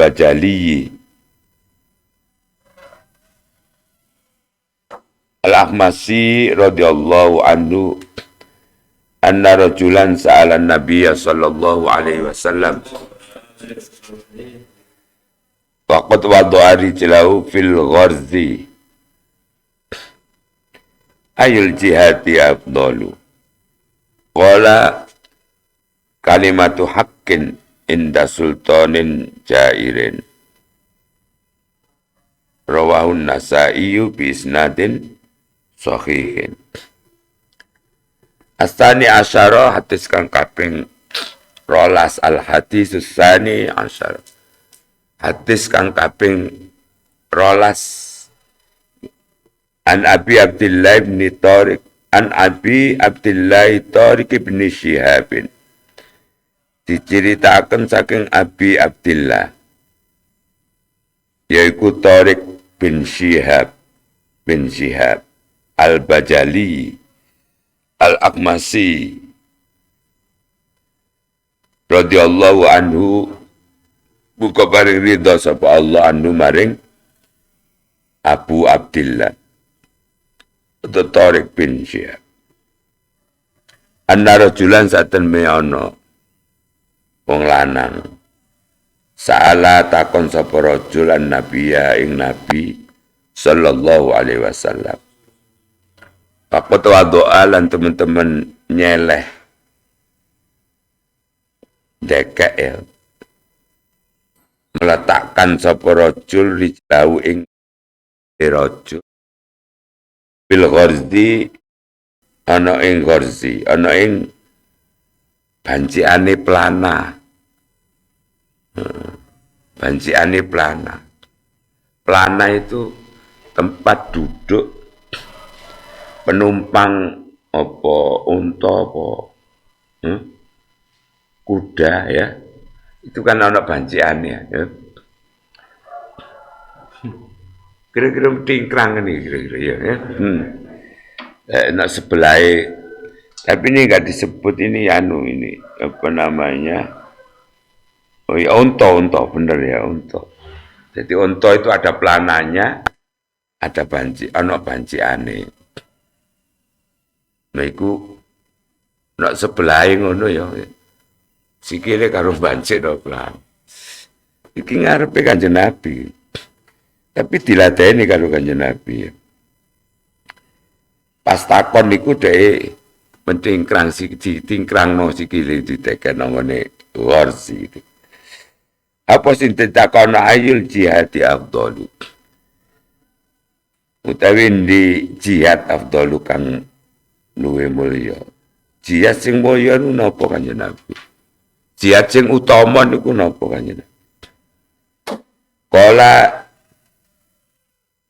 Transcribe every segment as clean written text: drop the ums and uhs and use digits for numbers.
al-Bajali al-Akhmasi radhiyallahu anhu anna rajulan sa'ala an-nabiyya sallallahu alaihi wasallam waqad wada'a rijlahu fil gharzi ayul jihati afdalu qala kalimatu haqqin inda sultanin jairin rawahun nasaiyu bi isnadin sahihin. Astani asyara hadis kang kaping rolas al hadis tsani asyara hadis kang kaping rolas an Abi Abdillah bin Tariq an Abi Abdillah Tariq bin Syihab diceritakan saking Abi Abdillah yaitu Tariq bin Syihab al-Bajali al-Akhmasi radhiyallahu anhu buka paring ridha sapa Allah anhu maring Abu Abdillah Tariq bin Syihab anna rajulan saten meana wong lanang saala takon sapa rajul an-nabiyya ing nabi sallallahu alaihi wasallam. Pakot doa lan teman-teman nyeleh dekek ya meletakkan sapa rajul rijlahu ing rajul bil gharzi ana ing gharzi ana ing banciane pelana pelana itu tempat duduk penumpang apa unta apa kuda ya itu kan ana banciane ya kira-kira tingkrang ini kira-kira ya nak sebelah tapi ini enggak disebut ini anu ini apa namanya oh ya unta bener ya unta jadi unta itu ada pelananya ada banciane nah iku nak sebelahe ngono ya. Sikile karo bancik to pelan. Iki ngarepe Kanjeng Nabi. Tapi diladeni karo Kanjeng Nabi. Pas takon niku dhek mentingkrang tingkrangno sikile diteken ngene warsi. Apa sing ditakon ayul jihad afdalu. Utawi di jihad afdalu kang luwe mulya. Jihad sing mulya niku napa Kanjeng Nabi? Jihad sing utama niku napa Kanjeng Nabi? Kala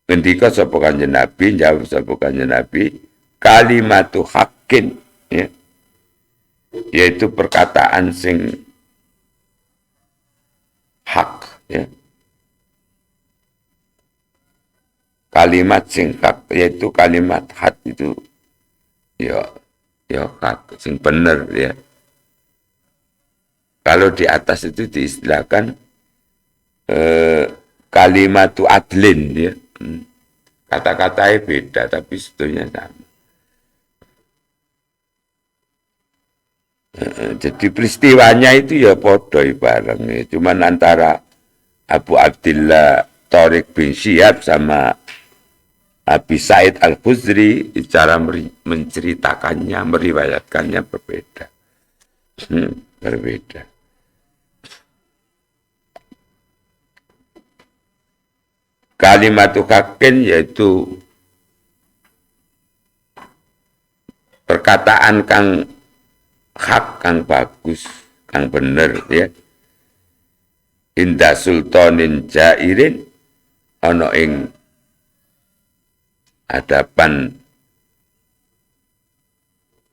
ngendika sapa Kanjeng Nabi, jawab sapa Kanjeng Nabi, kalimatu haqqin ya. Yaitu perkataan sing hak ya. Kalimat sing hak yaitu kalimat hak itu ya hak sing bener ya. Kalau di atas itu diistilahkan kalimatu adlin ya. Kata-katanya beda tapi sebetulnya sama. Jadi peristiwanya itu ya podo bareng ya. Cuman antara Abu Abdillah Tariq bin Syihab sama Abi Sa'id Al-Khudri cara menceritakannya, meriwayatkannya berbeda. Berbeda. Kalimatu haqqin yaitu perkataan kang hak, kang bagus, kang bener ya. Inda sultanin jairin ana ing hadapan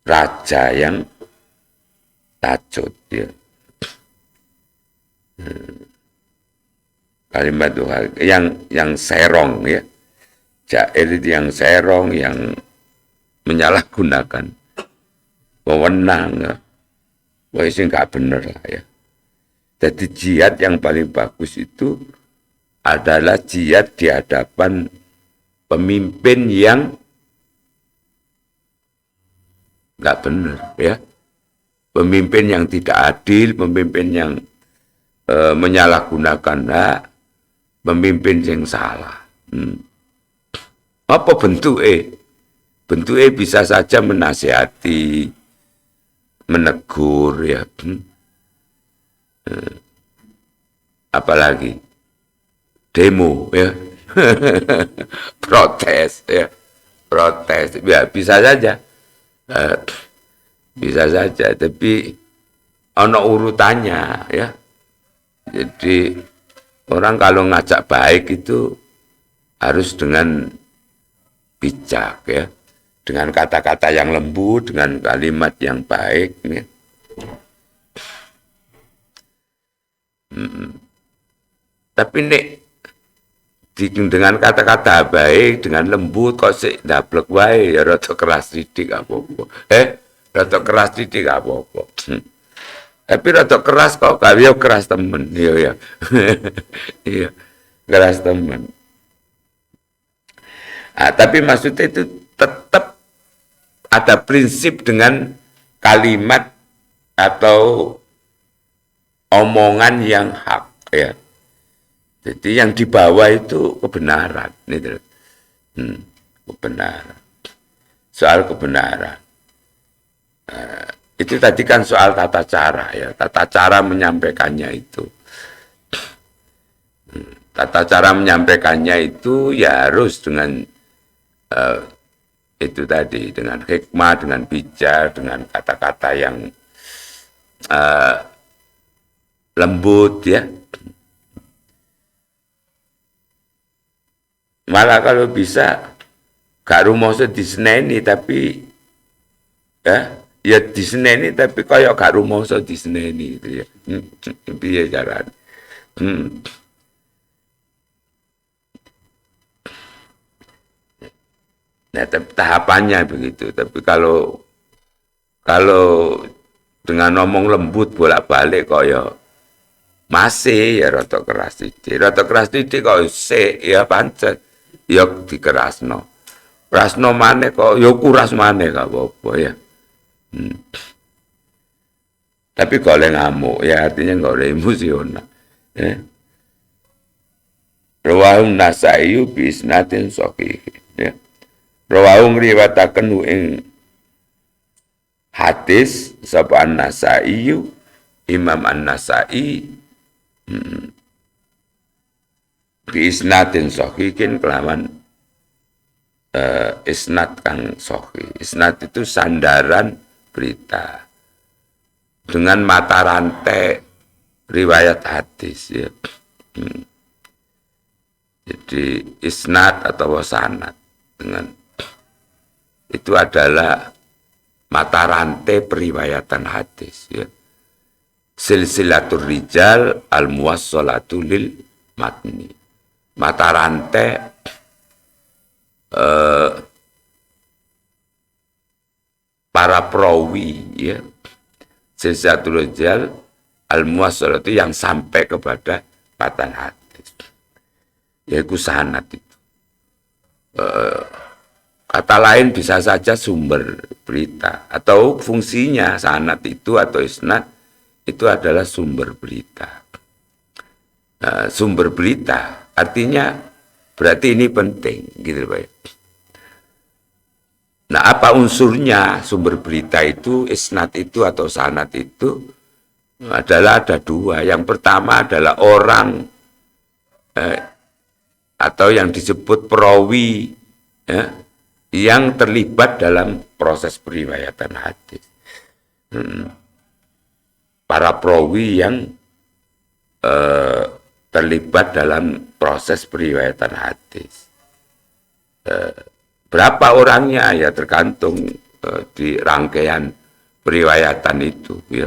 raja yang tacut ya. Kalimat yang serong ya. Jair itu yang serong, yang menyalahgunakan wewenang ya. Wah sing gak bener lah ya. Jadi jihad yang paling bagus itu adalah jihad di hadapan pemimpin yang nggak benar, ya. Pemimpin yang tidak adil, pemimpin yang menyalahgunakan hak, pemimpin yang salah. Apa bentuknya? Bentuknya bisa saja menasihati, menegur, ya. Apalagi demo, ya. Protes, ya. Protes, ya bisa saja. Bisa saja, tapi ono urutannya, ya. Jadi orang kalau ngajak baik itu harus dengan bijak, ya, dengan kata-kata yang lembut, dengan kalimat yang baik, ya. Tapi nek dengan kata-kata baik, dengan lembut, kok sih dablek wae, ya rada keras didik apa-apa. Rada keras didik apa-apa. Tapi rada keras kok gak keras temen, ya. Iya, keras temen. Tapi maksudnya itu tetap ada prinsip dengan kalimat atau omongan yang hak, ya. Jadi yang dibawa itu kebenaran, gitu. Kebenaran. Soal kebenaran. Itu tadi kan soal tata cara, ya. Tata cara menyampaikannya itu. Tata cara menyampaikannya itu ya harus dengan itu tadi, dengan hikmah, dengan bijak, dengan kata-kata yang lembut, ya. Malah kalau bisa gak rumoso diseneni tapi ya diseneni tapi kaya gak rumoso diseneni gitu, ya. Piye carane? Nah, tahapannya begitu. Tapi kalau dengan ngomong lembut bolak-balik kaya masih ya rada keras titik. Rada keras titik kok sik ya pancet. Ya dikerasno. Kerasno maneh kok ya kuras maneh gak apa-apa, ya. Tapi kalau ngamuk ya artinya nggak oleh emosional. Ya. Rawahum Nasai bisnatin sahih, ya. Rawahum riwayataken ing hadis sapa An-Nasai, Imam An-Nasai biisnatin sahihin kelawan isnad kang sahih. Isnad itu sandaran berita dengan mata rantai riwayat hadis, ya. Jadi isnad atau sanad dengan itu adalah mata rantai periwayatan hadis, ya. Silsilatul rijal al-muwassalatu lil matni. Mata rantai para perawi, ya. Silsilatul rijal al-muwassalatu yang sampai kepada matan hadis. Yaitu sanad itu. Kata lain bisa saja sumber berita atau fungsinya sanad itu atau isnad itu adalah sumber berita. Sumber berita artinya berarti ini penting, gitu Pak. Nah, apa unsurnya sumber berita itu, isnad itu atau sanad itu adalah ada dua. Yang pertama adalah orang atau yang disebut perawi, ya, yang terlibat dalam proses periwayatan hadis. Para perawi yang terlibat dalam proses periwayatan hadis. Berapa orangnya ya tergantung di rangkaian periwayatan itu, ya.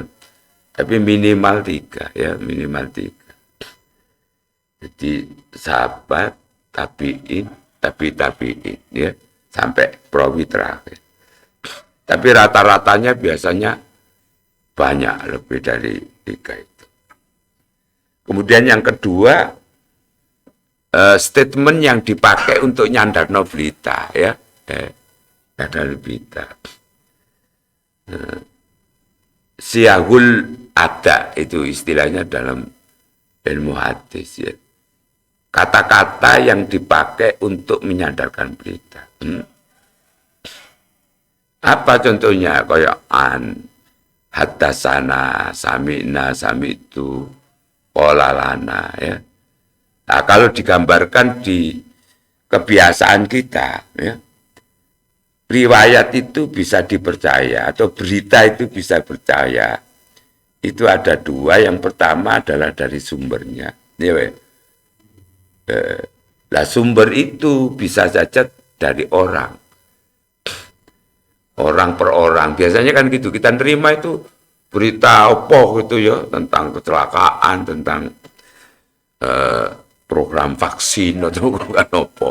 Tapi minimal 3, ya, minimal 3. Jadi sahabat, tabiin, tabiin, ya, sampai perawi terakhir. Tapi rata-ratanya biasanya banyak, lebih dari 3 itu. Kemudian yang kedua, statement yang dipakai untuk nyandarno berita, ya. Ada berita. Siyahul ada, itu istilahnya dalam ilmu hadis, ya. Kata-kata yang dipakai untuk menyandarkan berita. Apa contohnya? Kayak hadasana, sami'na, sami'tu, polalana, ya. Nah, kalau digambarkan di kebiasaan kita, ya, riwayat itu bisa dipercaya atau berita itu bisa percaya. Itu ada dua. Yang pertama adalah dari sumbernya. Ya, lah sumber itu bisa saja dari orang. Orang per orang. Biasanya kan gitu. Kita nerima itu berita apa gitu ya, tentang kecelakaan, tentang program vaksin atau bukan apa,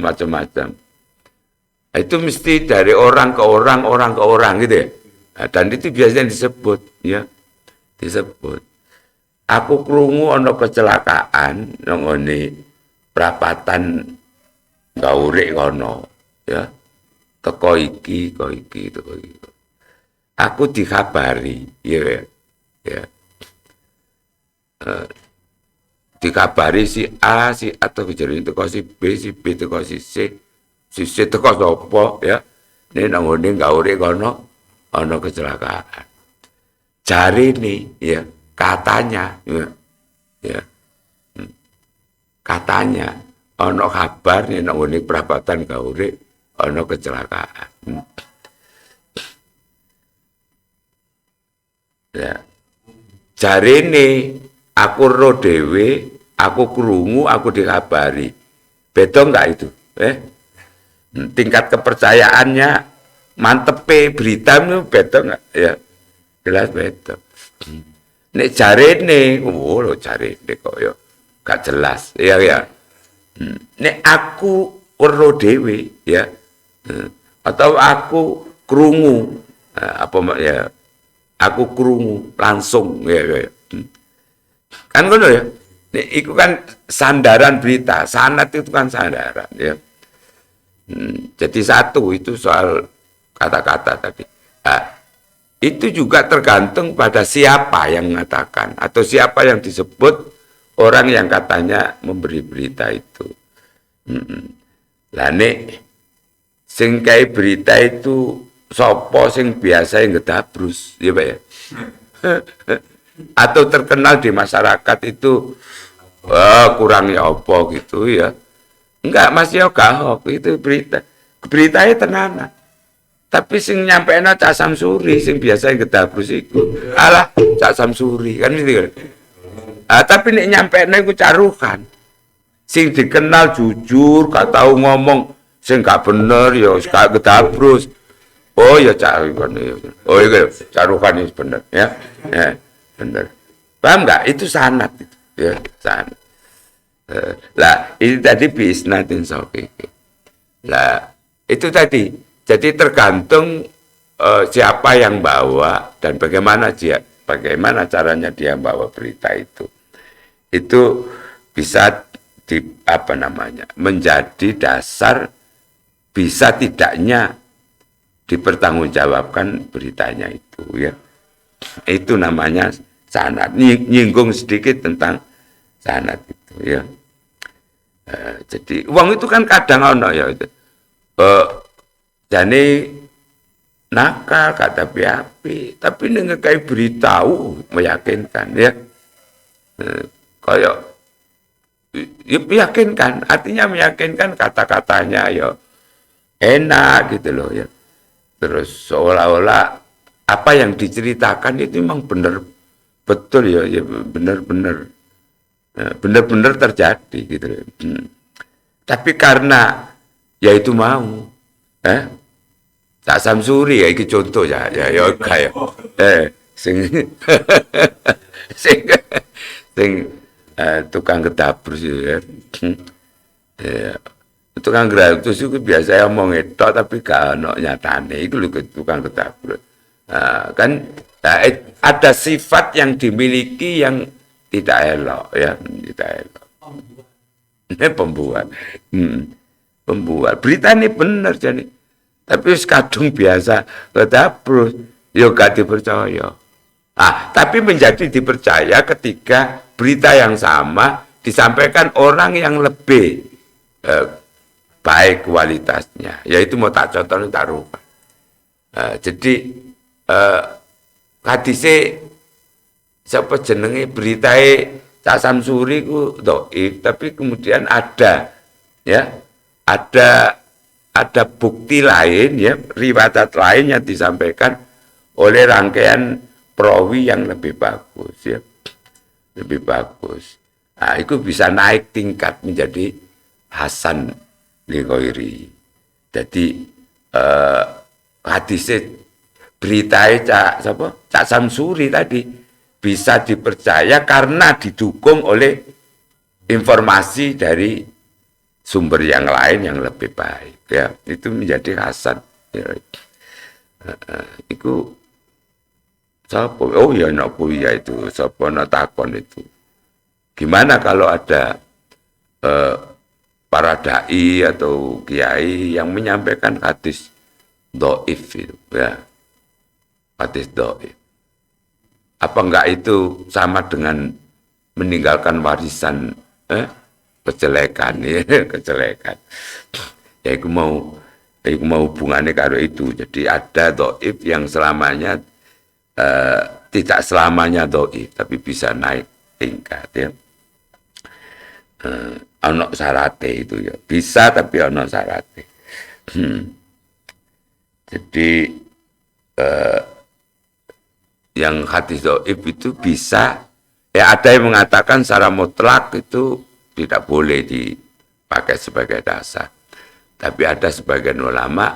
macam-macam. Itu mesti dari orang ke orang gitu ya. Nah, dan itu biasanya disebut, ya, disebut. Aku krungu ana kecelakaan nang ngene prapatan Gaurek kono, ya. Teko iki. Aku dikabari, ya. Dikabari si A atau kejadian teko si B teko si C teko sapa, ya. Ini nang ngene Gaurek kono ana kecelakaan. Jari nih, ya, katanya, ya, katanya, ono kabar nih nang ngene perapatan Gaurek ono kecelakaan. Ya, jari nih, aku ro dewe, aku krungu, aku dikabari. Beda enggak itu? Tingkat kepercayaannya, mantepe berita itu beda enggak? Ya. Jelas beda. Nek jarene, lo jarene kok ya gak jelas, ya. Nek aku weruh dhewe, ya, atau aku krungu, apa ya? Aku krungu langsung, ya. Kan ngono ya. Nek iku kan sandaran berita, sanad itu kan sandaran, ya. Jadi satu itu soal kata-kata tadi. Itu juga tergantung pada siapa yang mengatakan atau siapa yang disebut orang yang katanya memberi berita itu. Lah nek sing kae berita itu sapa sing biasa ngedabrus, ya Pak ya. Atau terkenal di masyarakat itu kurangnya apa gitu ya. Enggak, masih gahok itu berita. Beritanya tenanan. Tapi sing nyampeina Cak Samsuri sing biasa gedabrus iku. Alah, Cak Samsuri kan gitu. Tapi nek nyampeina iku carukan. Sing dikenal jujur, gak tahu ngomong sing gak bener ya gak gedabrus. Oh ya carukan ya. Oh iya carukan itu bener ya. Ya, bener. Paham enggak? Itu sanad itu. Ya, sanad. Lah, ini tadi bisnatin sahih. Lah, itu tadi. Jadi tergantung siapa yang bawa dan bagaimana caranya dia bawa berita itu. Itu bisa menjadi dasar bisa tidaknya dipertanggungjawabkan beritanya itu, ya. Itu namanya sanad. Nyinggung sedikit tentang sanad itu, ya. Jadi uang itu kan kadang ono ya itu. Jadi nakal kata api, tapi dengan kayak beritahu meyakinkan, ya. Kayak ya, meyakinkan, artinya meyakinkan kata-katanya ya enak gitu loh, ya. Terus seolah-olah apa yang diceritakan itu memang benar betul ya, benar-benar terjadi gitu loh. Tapi karena ya itu mau Cak Samsuri ya iki contoh ya kayak sing tukang gedabrus ya. Tukang gedabrus itu biasa ngomong itu tapi gak ono nyatane itu lho tukang gedabrus. Kan ada sifat yang dimiliki yang tidak elok ya, tidak elok. Ini pembuat. Pembuat. Berita ini benar jadi. Tapi kadung biasa terus ya gak dipercaya. Tapi menjadi dipercaya ketika berita yang sama disampaikan orang yang lebih baik kualitasnya. Yaitu mau tak contohin tak rupa. Jadi hadise siapa jenenge beritae Cak Samsuri ku dhaif, tapi kemudian ada ya, ada bukti lain ya, riwayat lain yang disampaikan oleh rangkaian perawi yang lebih bagus ya. Lebih bagus. Itu bisa naik tingkat menjadi Hasan li ghairi. Jadi hadisnya beritae Cak Samsuri tadi bisa dipercaya karena didukung oleh informasi dari sumber yang lain yang lebih baik ya, itu menjadi hasan ya. Itu siapa? Oh ya nak kuliah itu siapa nak takon itu gimana kalau ada para dai atau kiai yang menyampaikan hadis dhaif itu ya, hadis dhaif. Apa enggak itu sama dengan meninggalkan warisan kejelekan ya, kejelekan. Ya itu mau hubungannya karo itu. Jadi ada dhaif yang selamanya tidak selamanya dhaif, tapi bisa naik tingkat ya. Ono syarate itu ya. Bisa tapi ono syarate. Jadi yang hadis dhaif itu bisa ya, ada yang mengatakan secara mutlak itu tidak boleh dipakai sebagai dasar. Tapi ada sebagian ulama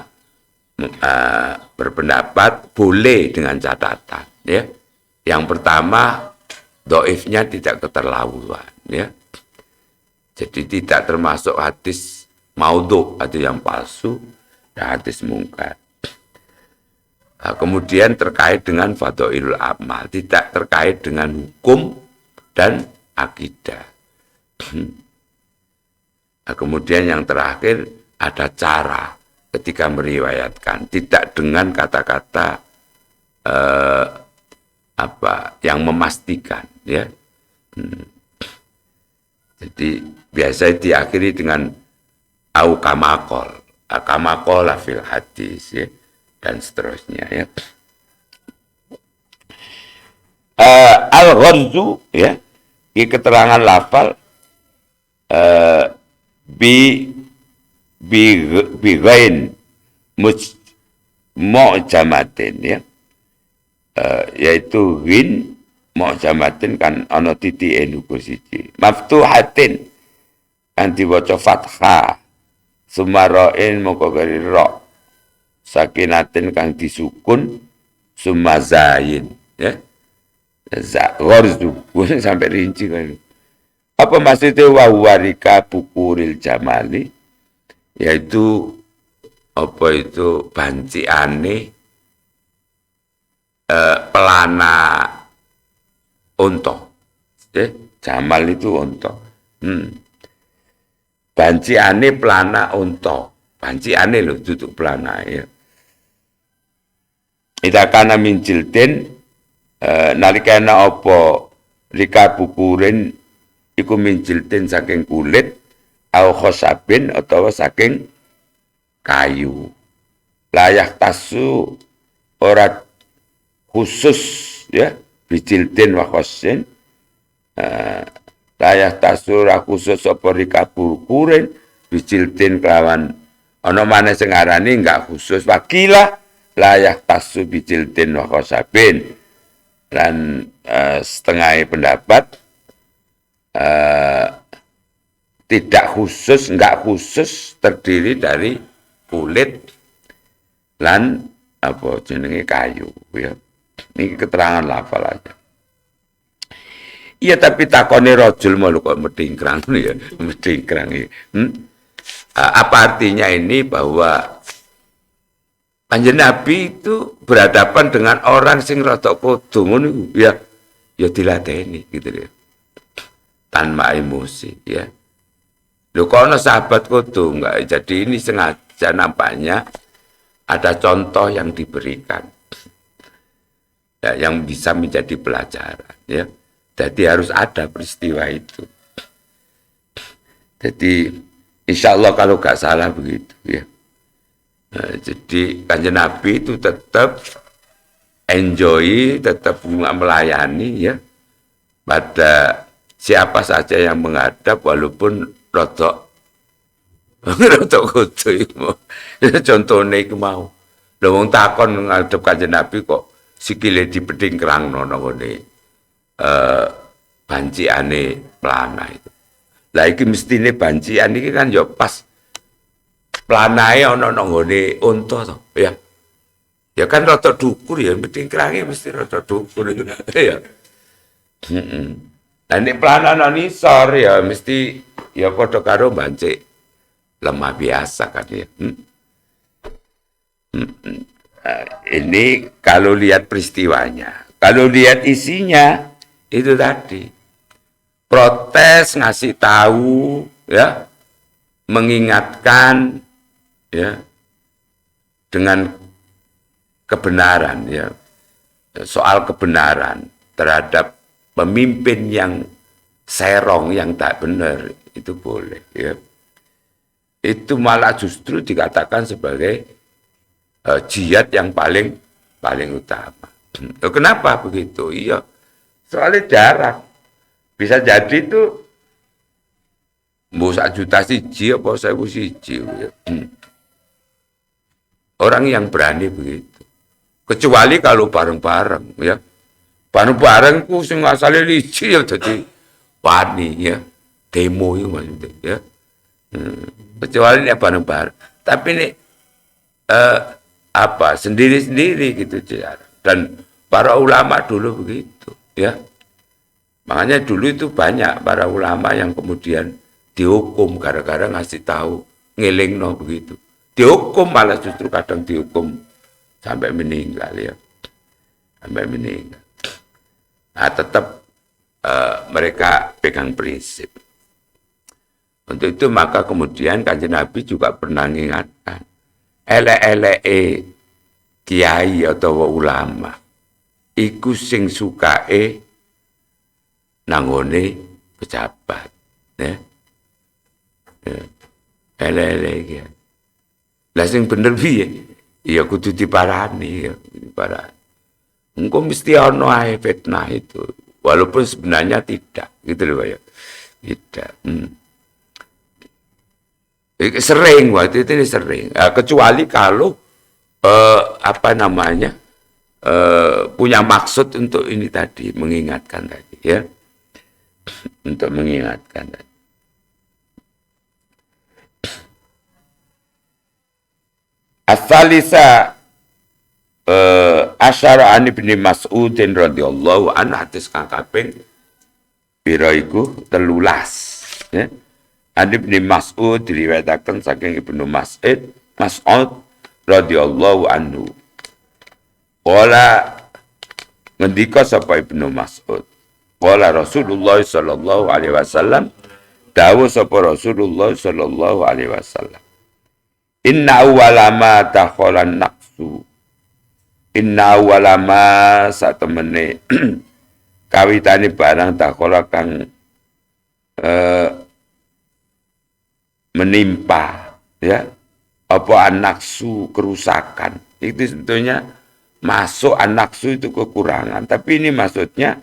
berpendapat boleh dengan catatan ya. Yang pertama dhaifnya tidak keterlaluan ya. Jadi tidak termasuk hadis maudhu atau yang palsu dan hadis mungkar. Kemudian terkait dengan fadhailul amal, tidak terkait dengan hukum dan akidah. Kemudian yang terakhir ada cara ketika meriwayatkan, tidak dengan kata-kata yang memastikan ya. Jadi biasanya diakhiri dengan au kamakol fil hadis ya, dan seterusnya ya. Al-gharzu ya, ini keterangan lafal bi ghain mu'jamatin ya, yaitu ghin mu'jamatin kan ana titike nuku siji, maftuhatin kan diwaca fathah, sumarain moko gari ra, sakinatin kang disukun, sumazayin ya, gharzu sampai rinci kan. Apa maksudnya wawarika bukuril jamali, yaitu apa itu banciane pelana unta ya, jamal itu unta. Banciane pelana unta, banciane lho duduk pelana ya. Ida kana min jilden nalikana apa rika bukurin iku min jilden saking kulit au khosabin atau saking kayu. Layak tasu ora khusus ya, bijildin wa khosin. Layak tasu ora khusus apa rika bukurin bijildin kelawan ana maneh sing arani enggak khusus. Wakilah layak tasu bijildin wa khosabin. Dan setengah pendapat tidak khusus, enggak khusus, terdiri dari kulit lan apa jenenge kayu ya. Ini keterangan lafal aja. Iya, tapi takone rajul malu kok medingkrang ya, medingkrang ya. Apa artinya ini? Bahwa Kanjeng Nabi itu berhadapan dengan orang sing rada kodho ngono ya, ya diladeni gitu ya. tanpa emosi, ya. Loh, kalau sahabat kudu enggak, jadi ini sengaja nampaknya ada contoh yang diberikan, ya, yang bisa menjadi pelajaran, ya. Jadi harus ada peristiwa itu. Jadi insya Allah kalau nggak salah begitu, ya. Nah, jadi Kanjeng Nabi itu tetap enjoy, tetap melayani, ya, pada siapa saja yang menghadap walaupun rotok kudu iku. Contone iku mau. Lha wong takon ngadep Kanjeng Nabi kok sikile dipedhingkrangno nang ngene banciane pelana itu. Lah iki mestine bancian iki kan ya pas planae ana nang ngene unta to, ya. Ya kan rada dhukur ya, pedhingkrange mesti rada dhukur ya. Heeh. Lah nek planana nisor ya mesti ya padha karo bancik lemah biasa kan ya. Ini kalau lihat peristiwanya, kalau lihat isinya itu tadi protes, ngasih tahu, ya, mengingatkan, ya, dengan kebenaran, ya, soal kebenaran terhadap pemimpin yang serong, yang tak benar, itu boleh, ya. Itu malah justru dikatakan sebagai jihad yang paling utama. Kenapa begitu? Iya, soalnya jarak. Bisa jadi itu mau 1 juta siji apa 1.000 siji. Ya. Orang yang berani begitu. Kecuali kalau bareng-bareng, ya. Bareng-bareng ku sing asale liji ya dadi wani, ya. Demo itu maksudnya, ya. Kecuali ini bareng-bareng. Tapi ini sendiri-sendiri gitu cara. Dan para ulama dulu begitu, ya. Makanya dulu itu banyak para ulama yang kemudian dihukum gara-gara ngasih tahu, ngelingno begitu. Dihukum malah justru kadang dihukum sampai meninggal, ya. Sampai meninggal. Nah, tetap mereka pegang prinsip. Untuk itu maka kemudian Kanjeng Nabi juga pernah mengingatkan, elek-eleke kiai atau ulama iku sing sukae nangone pejabat, ya. Elek-eleke. Lah sing bener piye? Ya kudu diparani, ya, diparani. Engko mesti ono ae fitnah itu, walaupun sebenarnya tidak, gitu loh, ya. Tidak. Sering waktu itu sering, kecuali kalau punya maksud untuk ini tadi, mengingatkan tadi, ya, untuk mengingatkan tadi. As-salisa asyara an Ibnu Mas'udin radhiyallahu anhu, hadis kang kaping pira iku 13, ya. An Ibnu Mas'ud diriwayataken saking Ibnu Mas'ud radhiyallahu anhu. Qala ngendika sapa Ibnu Mas'ud, qala Rasulullah sallallahu alaihi wasallam, dawuh sapa Rasulullah sallallahu alaihi wasallam, inna awwalama takhalan naqsu, inna awwalama satemene kawitane barang takhala kang menimpa, ya, apa anaksu kerusakan. Itu sebetulnya masuk anaksu itu kekurangan, tapi ini maksudnya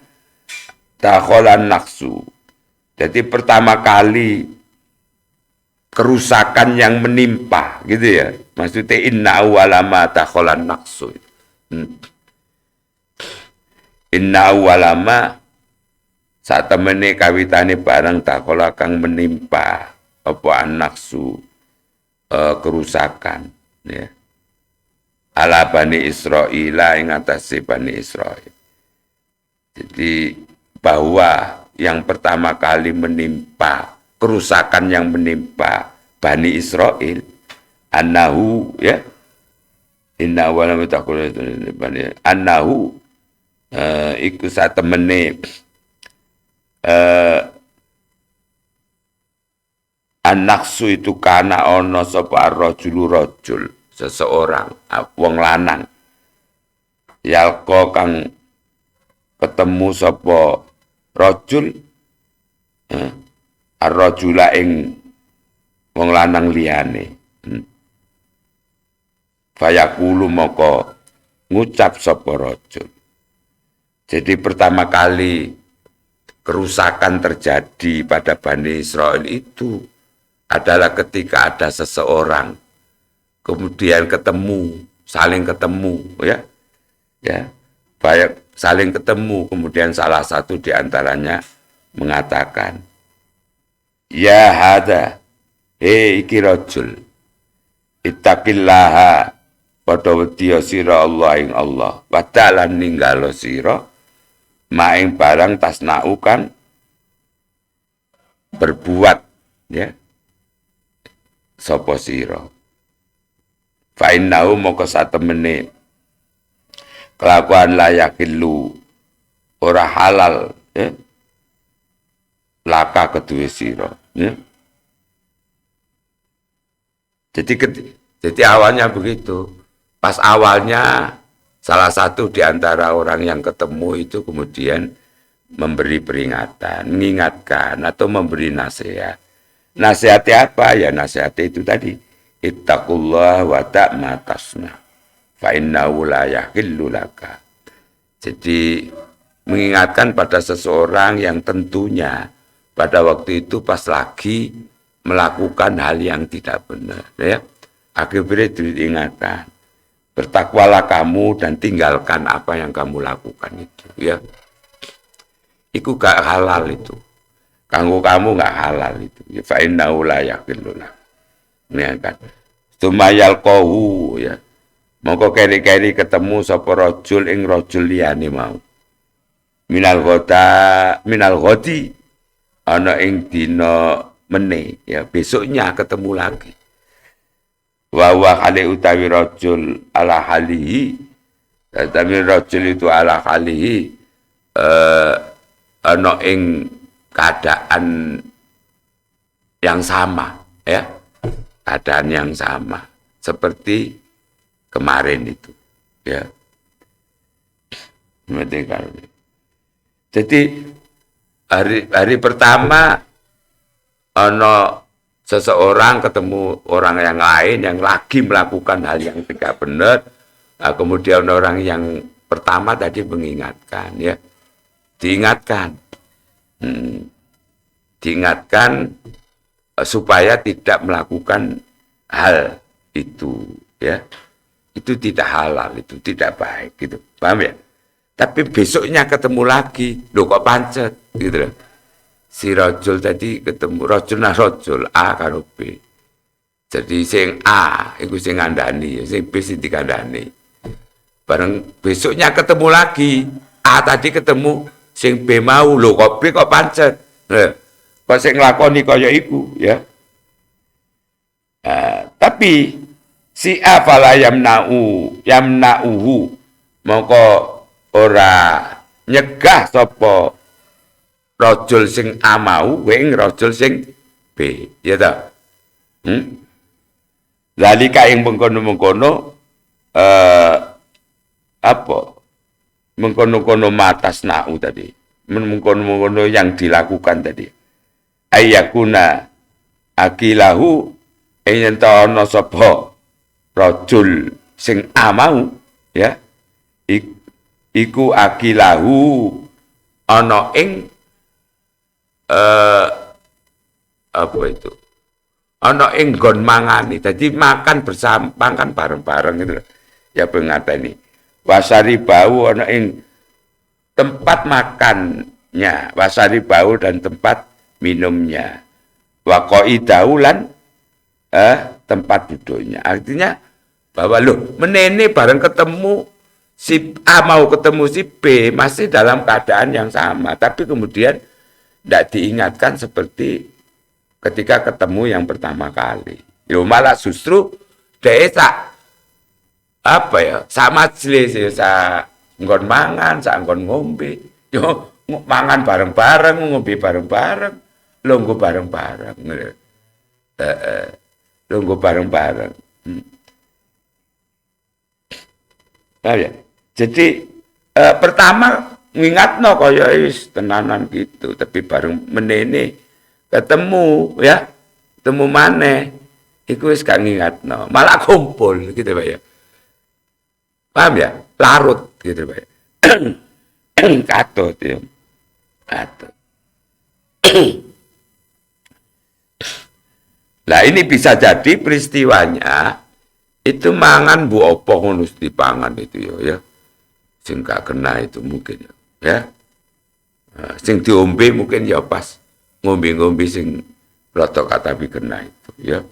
takholan naksu. Jadi pertama kali kerusakan yang menimpa, gitu ya. Maksudnya inna awwalama takholan naksu. Inna awwalama satemene kawitane barang takhola kang menimpa apa anaksu kerusakan, ya, ala Bani Israil ing atase Bani Israil. Jadi bahwa yang pertama kali menimpa, kerusakan yang menimpa Bani Israil, annahu, ya, inna wala mutakul annahu iku satemene Anaksu itu kana ono sapa rajulu rajul, seseorang wong lanang. Yalqa kang ketemu sapa rajul ar-rajula ing wong lanang liyane. Fayaqulu moko ngucap sapa rajul. Jadi pertama kali kerusakan terjadi pada Bani Israel itu adalah ketika ada seseorang kemudian saling ketemu ya saling ketemu, kemudian salah satu di antaranya mengatakan, ya hada, iki rajul, ittaqillaha, padha wedya sira Allah ing Allah, wa ta'ala ninggalo sira maing barang tasnau kan berbuat ya sapa sira. Fa innahu moko satemene kelakuan layakillu ora halal ya laka kedue sira ya. Jadi awalnya begitu. Pas awalnya salah satu di antara orang yang ketemu itu kemudian memberi peringatan, mengingatkan atau memberi nasihat. Nasihatnya apa? Ya nasihatnya itu tadi. Ittaqullah wa ta'ma tasna. Fa innahu la yahillu laka. Jadi mengingatkan pada seseorang yang tentunya pada waktu itu pas lagi melakukan hal yang tidak benar. Ya. Akhirnya diingatkan. Bertakwalah kamu dan tinggalkan apa yang kamu lakukan itu. Ya. Itu gak halal itu. Kanggo kamu gak halal itu. Fa innahu la yahillu laka. Ya kan. Sumayal qahu ya. Mongko keri-keri ketemu sapa rajul ing rajul liyane mau. Minal ghadi ana ing dina mene ya besoknya ketemu lagi. Wa khali utawi rajul ala halihi. Tapi rajul itu ala halihi ana ing keadaan yang sama ya. Keadaan yang sama seperti kemarin itu ya. Jadi hari pertama ono seseorang ketemu orang yang lain yang lagi melakukan hal yang tidak benar. Nah, kemudian orang yang pertama tadi mengingatkan ya, diingatkan supaya tidak melakukan hal itu ya. Itu tidak halal, itu tidak baik gitu. Paham ya? Tapi besoknya ketemu lagi, loh kok pancet gitu loh. Si rajul tadi ketemu rajul A karo B. Jadi sing A iku sing ngandani, sing B sing dikandani. Bareng besoknya ketemu lagi, A tadi ketemu sing B mau, loh kok B kok pancet. Kok sing nglakoni kaya iku ya. Tapi si A fala yamna'uhu mongko ora nyegah sapa rajul sing A mau wing rajul sing B ya ta. Zalika ing mengkono-mengkono apa? Mengkono-kono matasna'u tadi. Mengkono-kono yang dilakukan tadi. Ayyakuna akilahu yen ta ana sapa rajul sing A mau ya iku akilahu ana ing apa itu ana ing nggon mangani dadi makan bersama makan bareng-bareng gitu ya pengateni wasari bau ana ing tempat makannya wasari bau dan tempat minumnya waqaidahu lan tempat duduknya. Artinya bahwa loh menene bareng ketemu si A mau ketemu si B masih dalam keadaan yang sama. Tapi kemudian tidak diingatkan seperti ketika ketemu yang pertama kali. Yo malah justru desa apa ya sama jelas ya sa nggon mangan, sa nggon ngombe. Yo mangan bareng-bareng, ngombe bareng-bareng, longgo bareng-bareng. Lungguh bareng-bareng. Nah, ya. Jadi pertama ngingatno kaya wis tenanan gitu, tapi bareng menene ketemu ya, ketemu maneh iku wis gak ngingatno, malah kumpul gitu Pak ya. Paham ya? Larut gitu Pak. Katut ya. Katut. Nah ini bisa jadi peristiwanya itu mangan bu opo ngono dipangan itu ya. Sing gak kena itu mungkin ya. Nah, sing diombe mungkin ya pas ngombe-ngombe sing rotok katapi kena itu ya.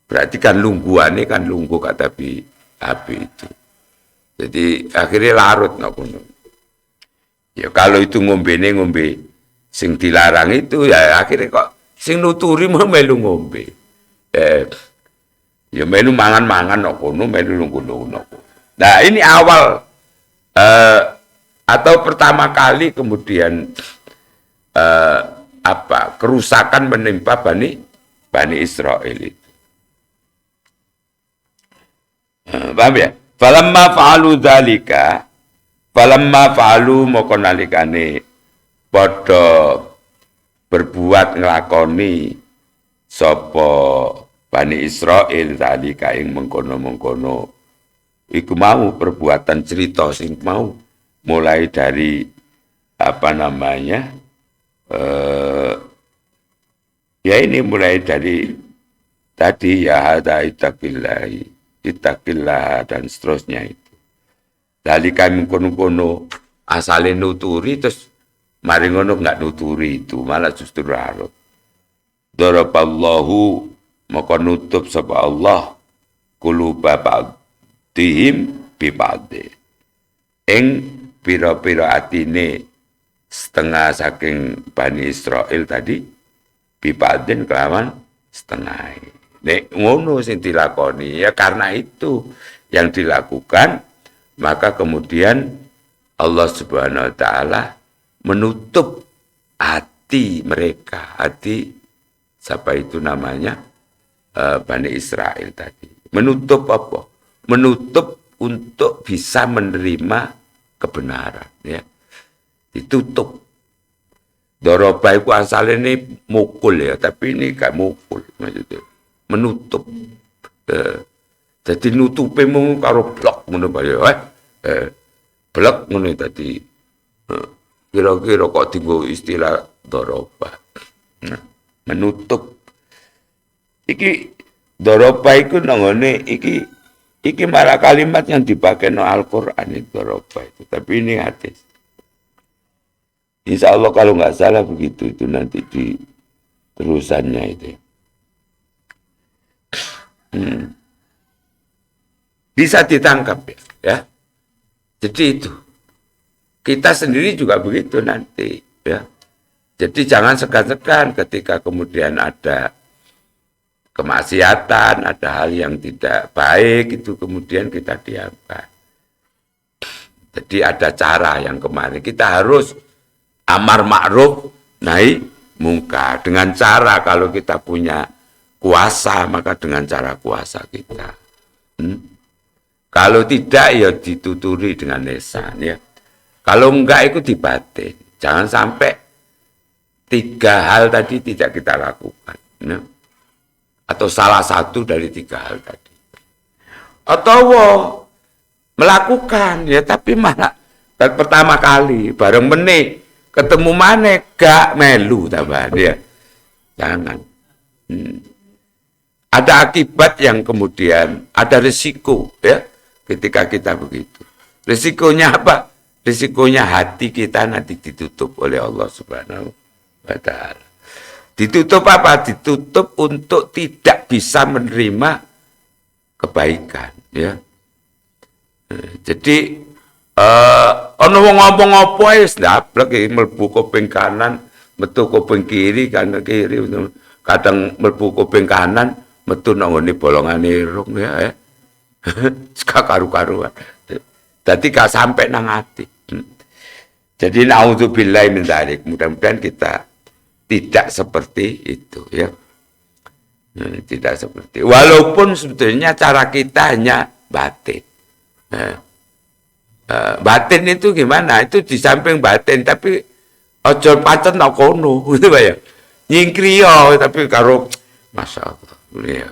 Berarti kan lungguane kan lungguh katapi api itu. Jadi akhirnya larut ngono. Ya kalau itu ngombe sing dilarang itu ya akhirnya kok sing nuturi mau melu ngombe. Ya melu mangan-mangan kok kono melu lungguh-lungguh. Nah, ini awal atau pertama kali kemudian kerusakan menimpa Bani Israel itu. Paham ya? Falamma fa'alu moko nalikane padha berbuat nglakoni sapa Bani Israel tadi kaing mengkono-mengkono iku mau perbuatan cerita sing mau mulai dari ya ini mulai dari tadi ya hada ittaqillah dan seterusnya itu. Dari kami kono-kono asale nuturi terus mari ngono nggak nuturi itu malah justru larut. Daraballahu maka nutup sapa Allah quluba ba'dihim bi ba'di. Ing pira-pira atine setengah saking Bani Israel tadi bi ba'din kelawan setengah. Nek ngono sing dilakoni ya karena itu yang dilakukan maka kemudian Allah Subhanahu wa taala menutup hati mereka, hati siapa itu namanya Bani Israel tadi. Menutup apa? Menutup untuk bisa menerima kebenaran ya. Ditutup. Doroba itu asalnya ini mukul ya, tapi ini gak mukul maksudnya. Menutup. Jadi nutupe mung karo blok ngono bae blok ngono tadi. Kira-kira kok dienggo istilah doroba. Menutup. Iki doroba iku nangone iki malah kalimat yang dipakai no Al-Qur'an itu doroba itu. Tapi ini hadis. Insya Allah kalau nggak salah begitu itu nanti di terusannya itu. Bisa ditangkap ya. Jadi itu. Kita sendiri juga begitu nanti ya. Jadi jangan segan-segan ketika kemudian ada kemaksiatan, ada hal yang tidak baik itu kemudian kita diamkan. Jadi ada cara yang kemarin kita harus amar ma'ruf nahi mungkar dengan cara kalau kita punya kuasa maka dengan cara kuasa kita. Kalau tidak ya dituturi dengan lisan ya. Kalau enggak itu dibatin. Jangan sampai 3 hal tadi tidak kita lakukan. Ya. Atau salah satu dari 3 hal tadi. Atau melakukan ya tapi malah pertama kali bareng meneh ketemu maneh gak melu tambahan ya. Jangan. Ada akibat yang kemudian ada risiko ya ketika kita begitu. Risikonya apa? Risikonya hati kita nanti ditutup oleh Allah Subhanahu wa taala. Ditutup apa? Ditutup untuk tidak bisa menerima kebaikan ya. Jadi ana wong ngomong apa wis ndablek mlebu kuping kanan, metu kuping kiri, kanan kiri, kadang mlebu kuping kanan, metu nang ngene bolongane irung ya. Karu-karuan. Dadi gak sampai nang ati. Jadi naudzubillahi min dzalik. Mudah-mudahan kita tidak seperti itu ya. Tidak seperti. Walaupun sebetulnya cara kita hanya batin. Batin itu gimana? Itu di samping batin, tapi ojo pancen tak kono, gitu ya. Nyingkriyo, tapi karo Masya Allah. Ya.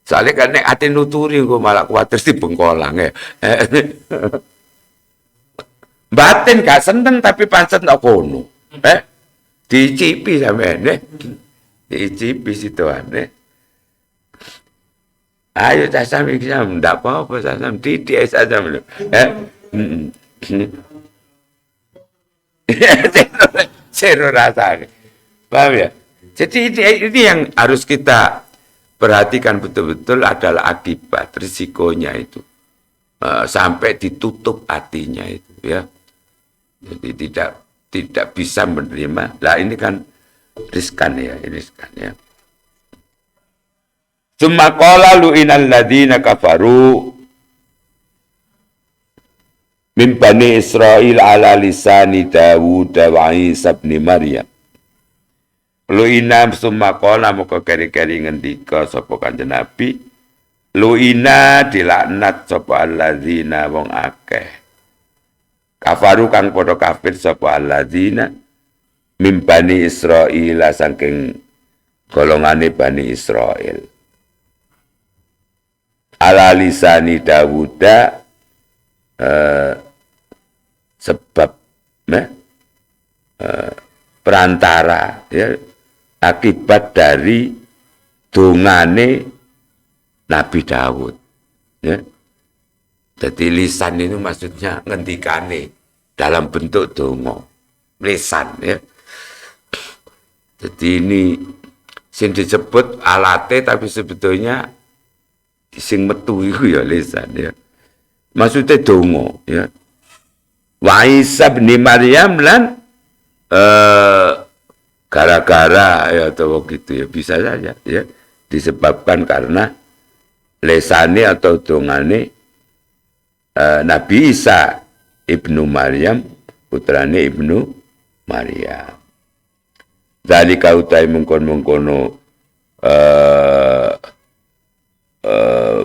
Soalnya kan nek ati nuturi gue malah kuatir di bengkolang ya. Batin gak seneng tapi pancen tak kono. Dicipi sampean deh. Dicipi situ aneh. Ayo Sasam Iksam, tidak apa-apa Sasam, didik Sasam. Seru rasanya. Paham ya? Jadi ini yang harus kita perhatikan betul-betul adalah akibat risikonya itu. Sampai ditutup hatinya itu ya. Jadi tidak bisa menerima. Lah ini kan riskan ya, Summa qala lu'inal ladina kafaru min bani Israil ala lisani Dawud wa Isa ibn Maryam. Lu'ina summa qala moko keri-keri ngendika sapa Kanjeng Nabi, lu'ina dilaknat sapa alladzina wong akeh. Kafaru kang padha kafir sapa alladzina min bani Israil saking golongane Bani Israil. Ala lisani Dawuda sebab perantara ya, akibat dari dongane Nabi Dawud ya. Jadi lisan itu maksudnya ngendikane dalam bentuk donga lisan ya. Jadi ini sing disebut alate tapi sebetulnya sing metu iku ya lisan ya. Maksudnya donga ya. Wa Isa bin Maryam lan gara-gara ya atau gitu ya bisa saja ya disebabkan karena lesane atau dongane Nabi Isa ibnu Maryam putrane ibnu Maryam. Zalika utai mengkono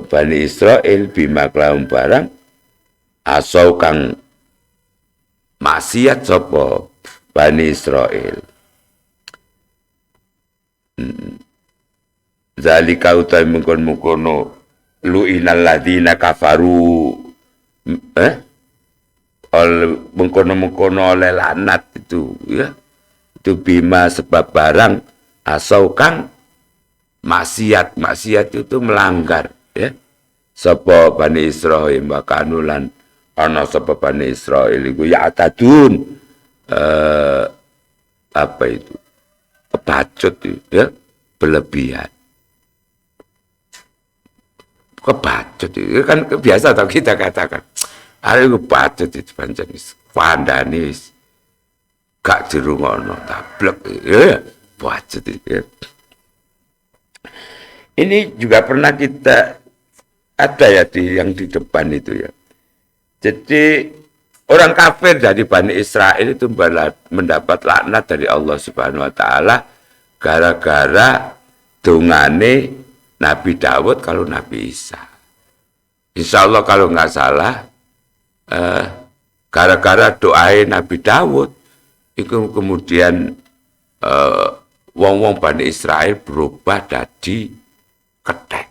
Bani Israel bima kelawan barang asau kang maksiat sapa Bani Israel. Zalika utai mengkono lu'inal ladina kafaru mengkono oleh laknat itu ya. Itu bima sebab barang asau kang maksiat itu melanggar ya. Sapa Bani Israil makanulan ana sapa Bani Israil iku ya tadun apa itu kebacut ya berlebihan. Kebacut itu kan biasa tau kita katakan. Ayo kebacut itu pancen pandane gak dirungono tablek ya bacut itu ya. Ini juga pernah kita ada ya yang di depan itu ya. Jadi orang kafir dari Bani Israel itu mendapat laknat dari Allah Subhanahu wa taala gara-gara dongane Nabi Dawud kalau Nabi Isa. Insya Allah kalau nggak salah gara-gara doain Nabi Dawud itu kemudian wong-wong Bani Israel berubah jadi ketek.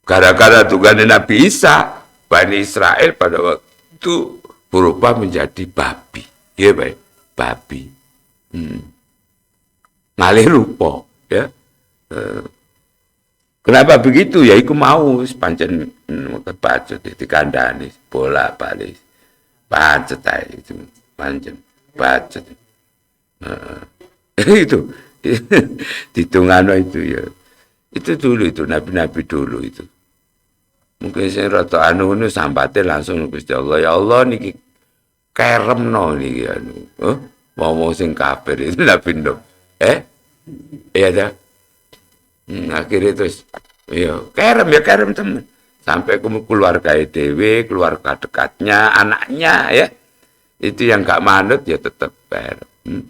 Gara-gara dongane Nabi Isa, Bani Israel pada waktu itu berubah menjadi babi. Ya baik, babi. Ngalih rupa, ya. Kenapa begitu? Ya iku mau pancen kebacut dikandani bola balik. Bacet aja itu pancen bacet. Itu ditungano itu ya. Itu dulu itu nabi-nabi dulu itu. Mungkin sing rada anu ngono sambate langsung Gusti Allah, ya Allah niki keremno niki anu. Wong sing kafir itu nabi Nuh. Iya dah. Akhirnya terus iya kerem teman. Sampai keluarga dewe, keluarga dekatnya, anaknya ya. Itu yang gak manut ya tetap kerem.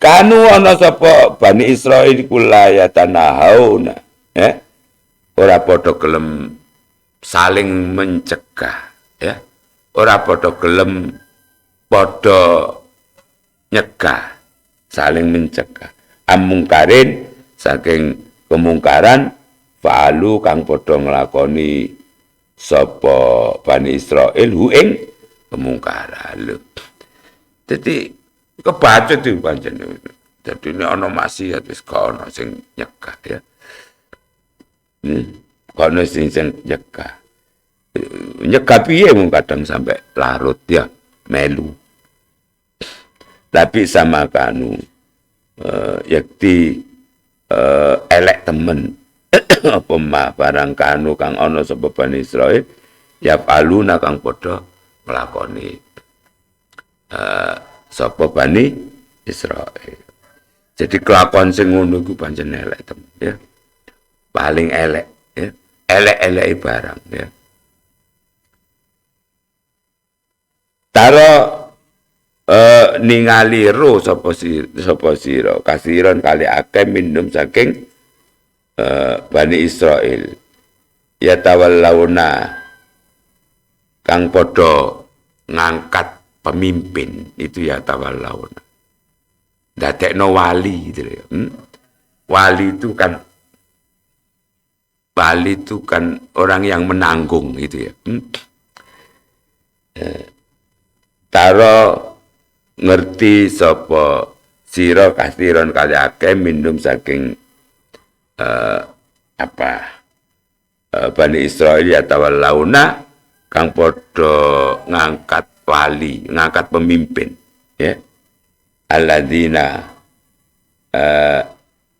Kanu ana sapa Bani Israil iku la tanahuna, ora padha gelem saling mencegah, ya. Ora padha gelem padha nyegah, saling mencegah. Amungkarin saking kemungkaran fa'alu kang padha nglakoni sapa Bani Israil hu ing kemungkaran. Dadi kebaca itu pancen. Jadi ini ana maksiat wis kono sing nyegah ya. Kono sing nyegah. Nyegah piye mung kadang sampai larut ya melu. Tapi sama kanu yakti elek temen apa mah barang kanu kang ana sapa Bani Israil ya paluna kang padha nglakoni sapa Bani Israil. Jadi kelakuan sing ngono iku pancen elek temen ya. Paling elek ya. Elek-eleke barang ya. Taro ningali ro sapa sira kasiron kali akeh minum saking Bani Israil. Ya tawallawna kang padha ngangkat pemimpin itu ya tawallawna. Dadekno wali gitu ya. Wali itu kan orang yang menanggung gitu ya. Taro ngerti sapa sira kasiron kali akeh minum saking Bani Israil ya tawallawna kang padha ngangkat wali, ngangkat pemimpin ya. Alladzina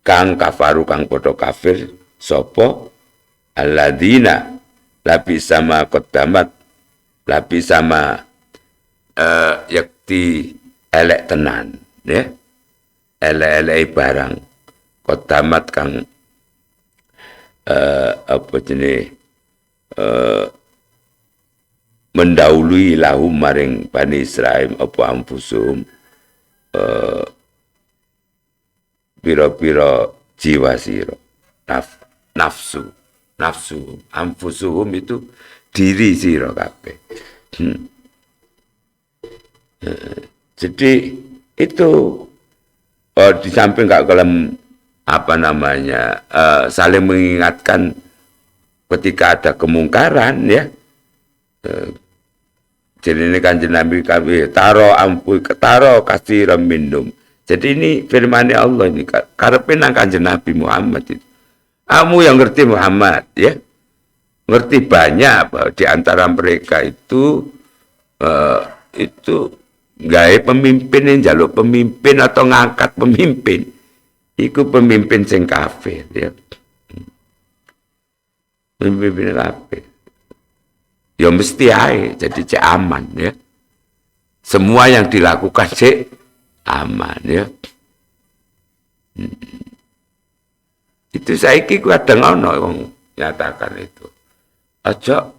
kang kafaru kang padha kafir sapa alladzina labi sama qaddamat labi sama yakti elek tenan ya. Elek-elek barang qaddamat kang apa jenis mendahului lahum maring Bani Israil apa ampusum piro-piro jiwa siro nafsu amfusuhum itu diri siro kabeh. Jadi itu di samping gak kelem saling mengingatkan ketika ada kemungkaran ya. Jadi ini Kanjeng Nabi kami taro kasih minum. Jadi ini firman Allah ini karepe nang Kanjeng Nabi Muhammad itu. Kamu yang ngerti Muhammad ya. Ngerti banyak bahwa di antara mereka itu gawe pemimpin yang jaluk pemimpin atau ngangkat pemimpin. Iku pemimpin sing kafir ya. Pemimpin kafir. Ya mesti ae jadi cek aman ya. Semua yang dilakukan cek aman ya. Itu saiki kadang ana wong nyatakan itu. Aja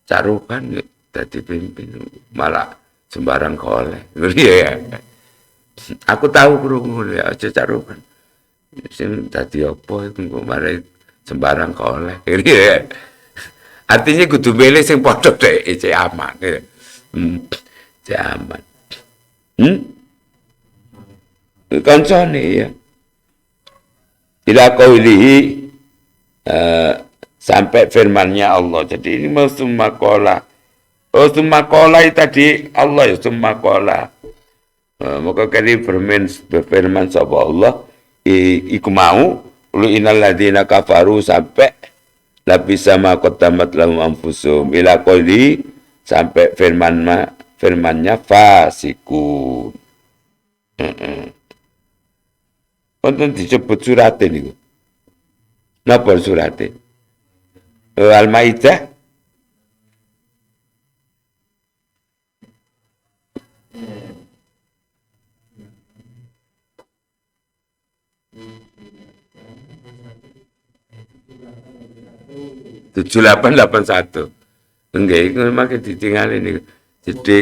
carukan dadi pimpin malah sembarang koleh. Ya. Aku tahu krungu ya aja carukan. Sing dadi apa iku malah sembarang koleh. Ya. Artinya kudu milih sing padha dhek cek aman ya. Cek aman. Kancane ya. Ila qaulihi sampai firman-Nya Allah. Jadi ini mau summa qala. Oh summa qala tadi Allah ya summa qala. Maka kali berfirman sapa Allah iku mau lu innal ladzina kafaru sampai labi sama qaddamat lahum anfusum ila qawli sampai firman-Nya fasikun. Wonten disebut surate niku. Napa surate? Al-Maidah. Tujuh 881. Enggak, itu makin ditinggal ini. Jadi,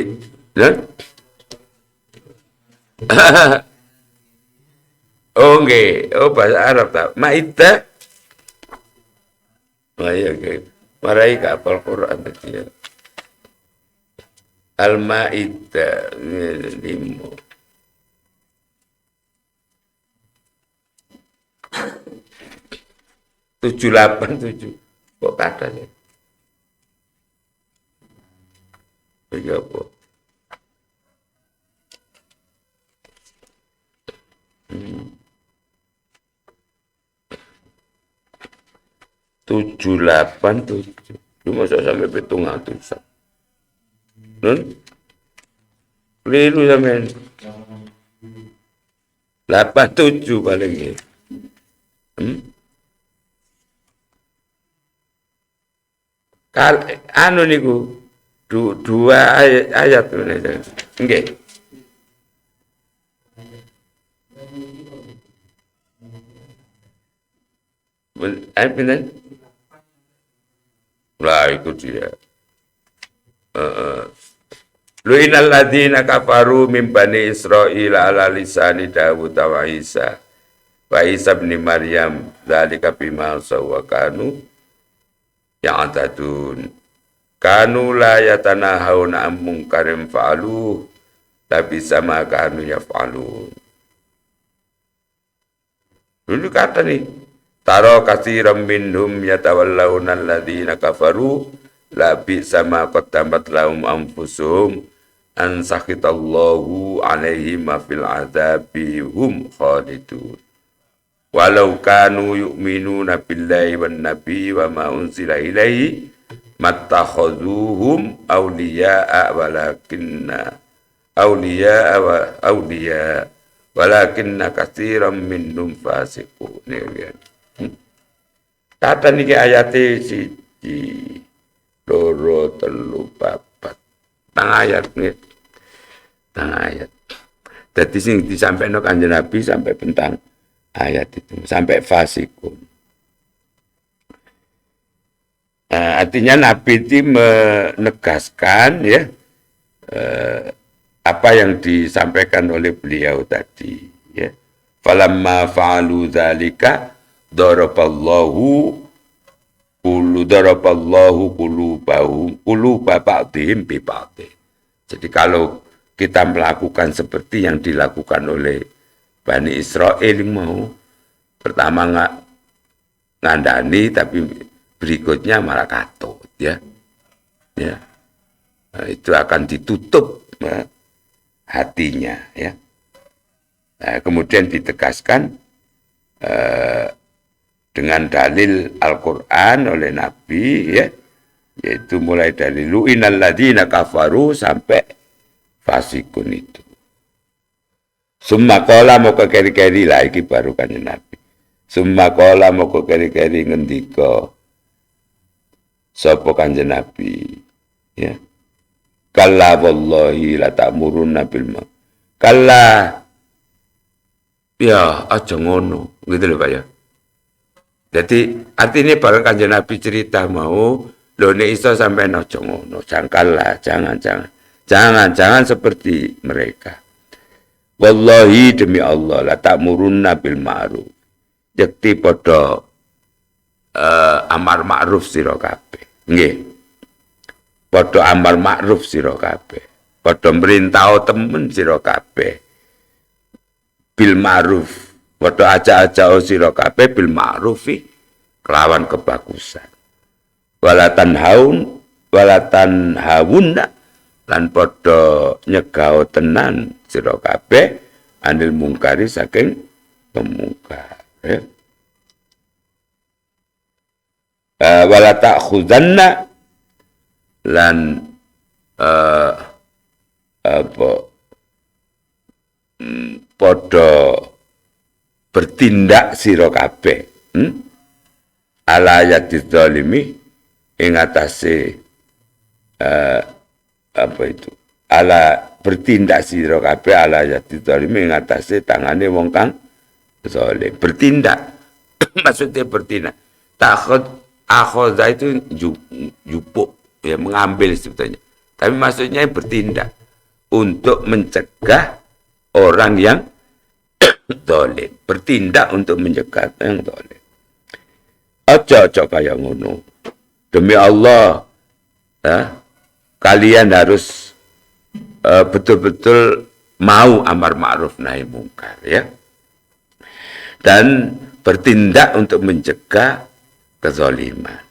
Oh nggih, oh bahasa Arab ta. Maidah. Oh iya nggih. Marai kapal Quran tadi ya. Al-Maidah 5. 787. Kok kata ya? Iya apa? 787. Lu masa sampai 700. Nun? Keliru sampean. 87 paling ya. Anu niku dua ayat nggih. Ayat pinten? Lah itu dia. Lu'inal ladzina kafaru min bani Israil ala lisani Dawud wa Isa. Wa Isa bin Maryam dzalika bima sawakanu ya'tadun. Kanu la yatanahawna an munkarin fa'aluh tapi sama kanu yaf'alun. Dulu kata nih, taro katsiran minhum yatawallawna alladzina kafaru labi sama qaddamat lahum anfusuhum an sakhitallahu alaihim fil adzabi hum khalidun. Walau kanu yu'minuna billahi wan nabi wa ma unzila ilaihi mattakhazuhum awliya'a walakinna katsiran minhum fasiqun. Kata niki ayate siji loro telu papat. Tang ayat nih. Tang ayat. Dadi sing disampaikan Kanjeng Nabi sampai pentang ayat itu sampai fasikun. Artinya Nabi itu menegaskan ya apa yang disampaikan oleh beliau tadi ya. Falamma fa'alu dzalika daraballahu quluba ba'dihim bi ba'dih. Jadi kalau kita melakukan seperti yang dilakukan oleh Bani Israel mau pertama ngandani tapi berikutnya malah katut ya. Ya. Nah, itu akan ditutup ya, hatinya ya. Nah, kemudian ditegaskan dengan dalil Al-Qur'an oleh Nabi ya, yaitu mulai dari lu'inal ladzina kafaru sampai fasikun itu. Summa qala mau ke keri-keri lah iki baru Kanjeng Nabi. Summa qala mau ke keri-keri ngendika sapa Kanjeng Nabi ya. Kalla wallahi la ta'muruna bil ma'ruf. Kalla ya aja ngono gitu lho Pak ya. Jadi artinya bareng Kanjeng Nabi cerita mau lho nek iso sampean aja ngono. Jangkallah, jangan seperti mereka. Wallahi demi Allah la ta'muruna bil ma'ruf. Yakti padha amar ma'ruf sira kabeh. Nggih. Padha amar ma'ruf sira kabeh. Padha mrintah temen sira kabeh. Bil ma'ruf. Padha aja-aja sira kabeh bil ma'rufi kelawan kebagusan. Walatan hawunna lan padha nyegao tenan sira kabeh anil mungkari saking pemungkar ya. Wala ta'khuzanna lan padha bertindak sira kabeh ala yadid zalimi ing atase bertindak sira kabeh ala yadid zalimi ing atase tangane wong kang zalim. Bertindak maksudnya bertindak. Akhadha itu jupuk ya, mengambil sebetulnya. Tapi maksudnya bertindak untuk mencegah orang yang zalim, bertindak untuk mencegah yang zalim. Aja kaya ngono. Demi Allah, kalian harus betul-betul mau amar ma'ruf nahi mungkar, ya. Dan bertindak untuk mencegah kezaliman.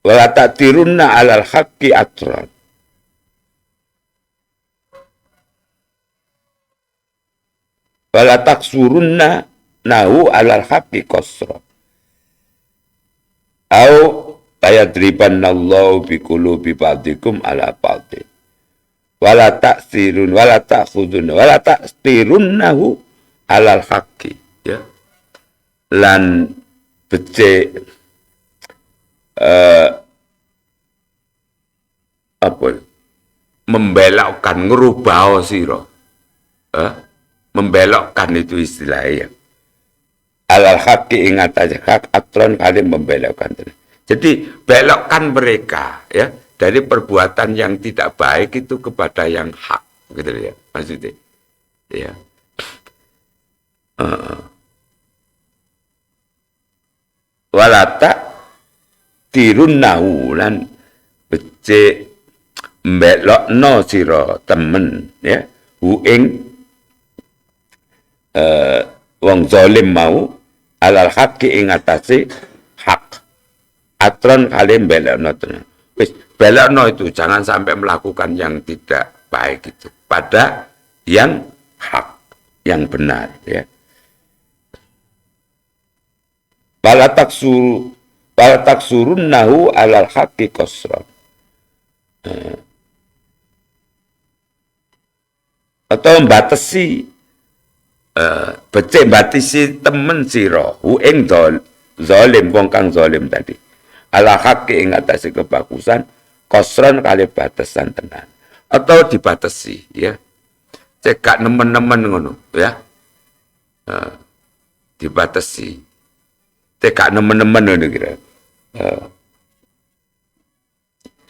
Wala ta'tirunna 'alal haqqi atran. Wala taksurunna nahu 'alal haqqi qasra. Au ayadribannallahu bi qulubi ba'dikum 'ala ba'din. Wala ta'sirun wala ta'khudun wala ta'stirunnahu 'alal haqqi, ya. Lan becik membelokkan, ngerubah sira. Membelokkan itu istilahnya. Alal haqqi ingat aja hak atron kali membelokkan. Jadi belokkan mereka, ya, dari perbuatan yang tidak baik itu kepada yang hak, gitu ya maksudnya, ya. Walata tirunnahu lan becik mbelokno sira temen, ya, hu ing wong zalim mau alal haqqi ing atase hak. Atron kali belokno tenan. Wis belokno itu jangan sampai melakukan yang tidak baik itu pada yang hak, yang benar, ya. Wala taksurunnahu alal haqqi qasra. Atau membatasi becik batisi temen sira hu ing zalim wong kang zalim tadi ala haqqi ing atase kebagusan qasran kali batasan tenan atau dibatasi, ya, cekak nemen-nemen ngono, ya, dibatasi cekak nemen-nemen ngono kira.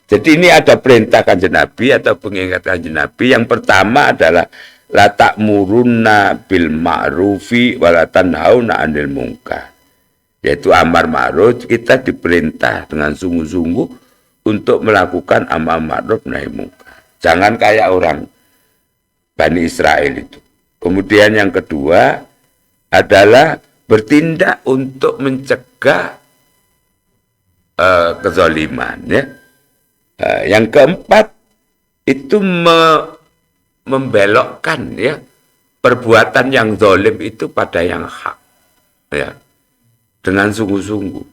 Jadi ini ada perintah Kanjeng Nabi atau pengingatan Kanjeng Nabi. Yang pertama adalah la ta'murunna bil ma'rufi wa la tanhauna 'anil munkar. Yaitu amar ma'ruf, kita diperintah dengan sungguh-sungguh untuk melakukan amar ma'ruf nahi munkar. Jangan kayak orang Bani Israel itu. Kemudian yang kedua adalah bertindak untuk mencegah kezaliman, ya. Yang keempat itu membelokkan, ya, perbuatan yang zalim itu pada yang hak, ya, dengan sungguh-sungguh.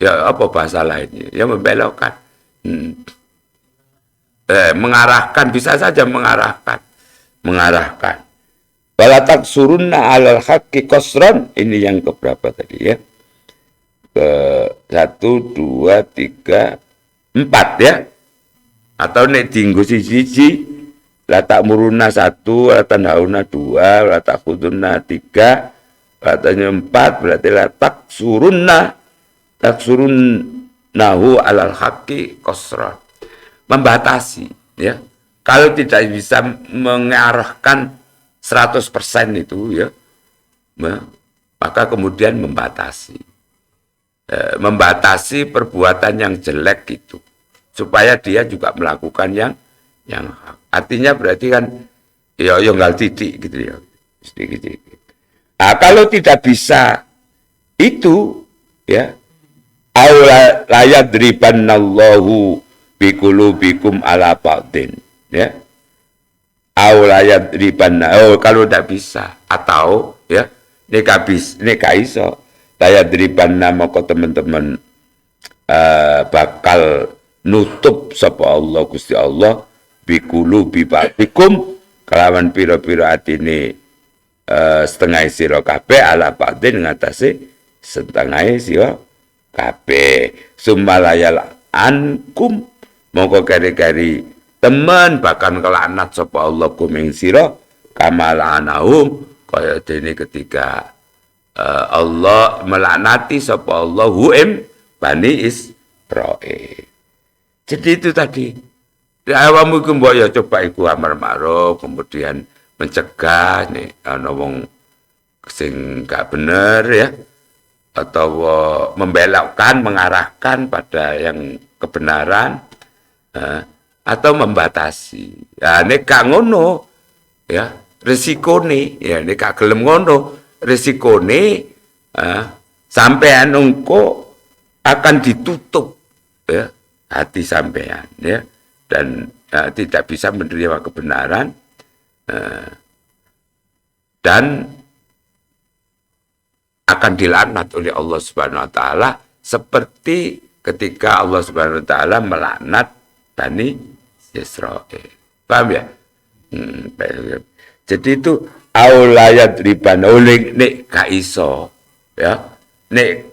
Ya, apa bahasa lainnya? Ya, membelokkan, mengarahkan, bisa saja mengarahkan. Wala taksurunna 'alal haqqi qasran, ini yang keberapa tadi, ya? Ke 1, 2, 3, 4, ya. Atau nek dienggo siji-siji la ta'muruna 1, la tanhauna 2, la takhudunna 3, katanya 4, berarti la taksurunnahu 'alal haqqi qasra. Membatasi, ya. Kalau tidak bisa mengarahkan 100% itu, ya, maka kemudian membatasi. Membatasi perbuatan yang jelek itu supaya dia juga melakukan yang hak. Artinya berarti kan ya nggak titik gitu, ya, sedikit. Nah, kalau tidak bisa itu, ya, aula layadribannallahu biqulubikum ala ba'din, ya, aula yadribanna, kalau tidak bisa, atau, ya, neka iso layadribanna, maka teman-teman bakal nutup sapa Allah Gusti Allah biqulubi ba'dikum kelawan pira-pira atine setengah sira kabeh ala ba'din ngatasi setengah sira kabeh sumalayal ankum, mongko kari-kari teman bahkan kelaknat sapa Allah kuming sira kamalanahum, kaya dene ketika Allah melaknati sapa Allah huim Bani Israil. Jadi itu tadi. Awamu iku mbok ya coba iku amar ma'ruf, kemudian mencegah nih ana wong sing gak bener ya, atau membelokkan, mengarahkan pada yang kebenaran, atau membatasi. Ya nek gak ngono ya resikone, ya nek gak gelem ngono resikone sampean engko akan ditutup ya hati sampean ya, dan tidak bisa menerima kebenaran, dan akan dilaknat oleh Allah Subhanahu wa taala seperti ketika Allah Subhanahu wa taala melaknat Bani Israil. Paham ya? Jadi itu aulayat riban oleh nek gak iso ya. Nek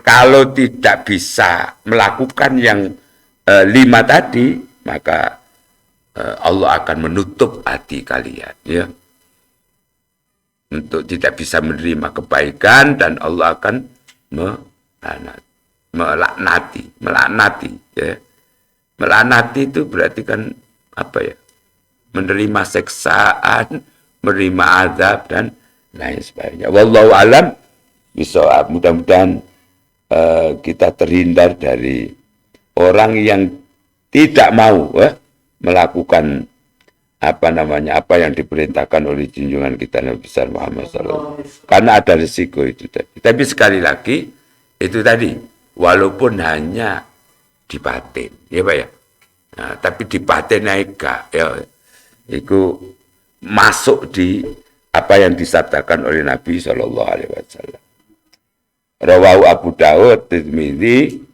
kalau tidak bisa melakukan yang 5 tadi, maka Allah akan menutup hati kalian ya, untuk tidak bisa menerima kebaikan, dan Allah akan melaknati ya. Melaknati itu berarti kan apa ya? Menerima seksaan, menerima azab dan lain sebagainya. Wallahu alam bisawab. Mudah-mudahan kita terhindar dari orang yang tidak mau melakukan apa yang diperintahkan oleh junjungan kita Nabi besar Muhammad SAW. Karena ada risiko itu tadi. Tapi sekali lagi itu tadi, walaupun hanya di batin, ya Pak ya. Nah, tapi di batin naik ya, itu masuk di apa yang disabdakan oleh Nabi SAW. Rawahu Abu Dawud, Tirmidzi,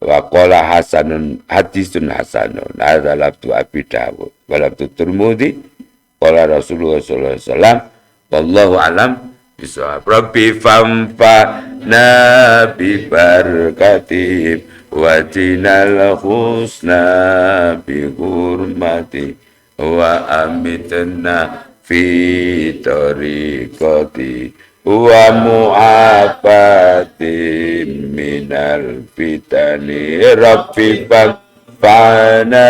wa qala hasanun, hadisun hasanun. Hadza lafzu Abi Dawud wa lafzu Tirmidzi, qala Rasulullah sallallahu alaihi wasallam, wallahu alam bisawab. Rabbi famfa'na bi barakatihim wa tinal husna bi hurmati wa amitna fi tariqati wa mu'afati minal fitani. Rabbi fa'na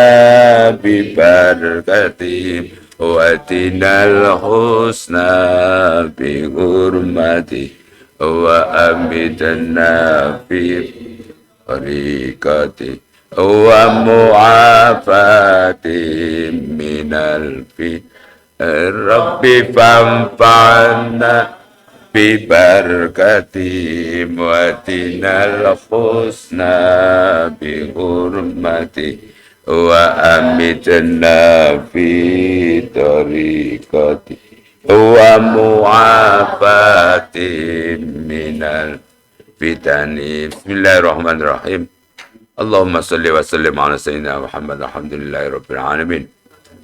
bi barakatihim wa tinal husna bi hurmati wa amitna fi tariqati wa mu'afati minal fitani. Rabbi famfa'na bi barakati muatinal husna bi hurmati wa amitna fi tariqati wa mu'afati minal fitani. Bismillahirrahmanirrahim. Allahumma salli wa sallim ala sayyidina Muhammad. Alhamdulillahi rabbil alamin.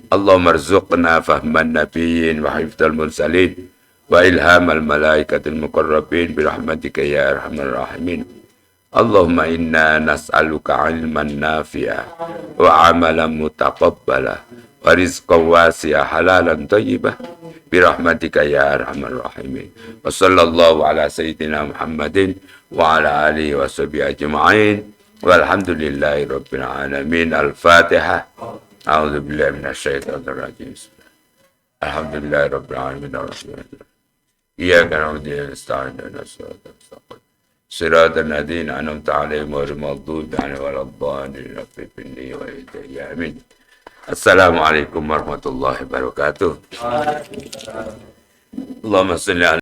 Allahumma arzuqna fahman nabiyyin wa hifdzal mursalin wa ilhamal malaikatil muqarrabin birahmatika ya arhamar rahimin. Allahumma inna nas'aluka ilman nafi'a wa amalan mutaqabbala wa rizqan wasi'a halalan thayyibah birahmatika ya arhamar rahimin. Wa sallallahu ala sayyidina Muhammadin wa ala alihi wa sahbihi ajma'in walhamdulillahi rabbil alamin. Al-Fatihah. A'udzu billahi minasyaitonir rajim. Alhamdulillahi rabbil alamin arrahmanir rahim. Iyyaka na'budu wa iyyaka nasta'in ihdinas siratal mustaqim. Siratal ladzina an'amta 'alaihim ghairil maghdubi 'alaihim waladdallin. Amin. Assalamualaikum warahmatullahi wabarakatuh. Allahumma shalli ala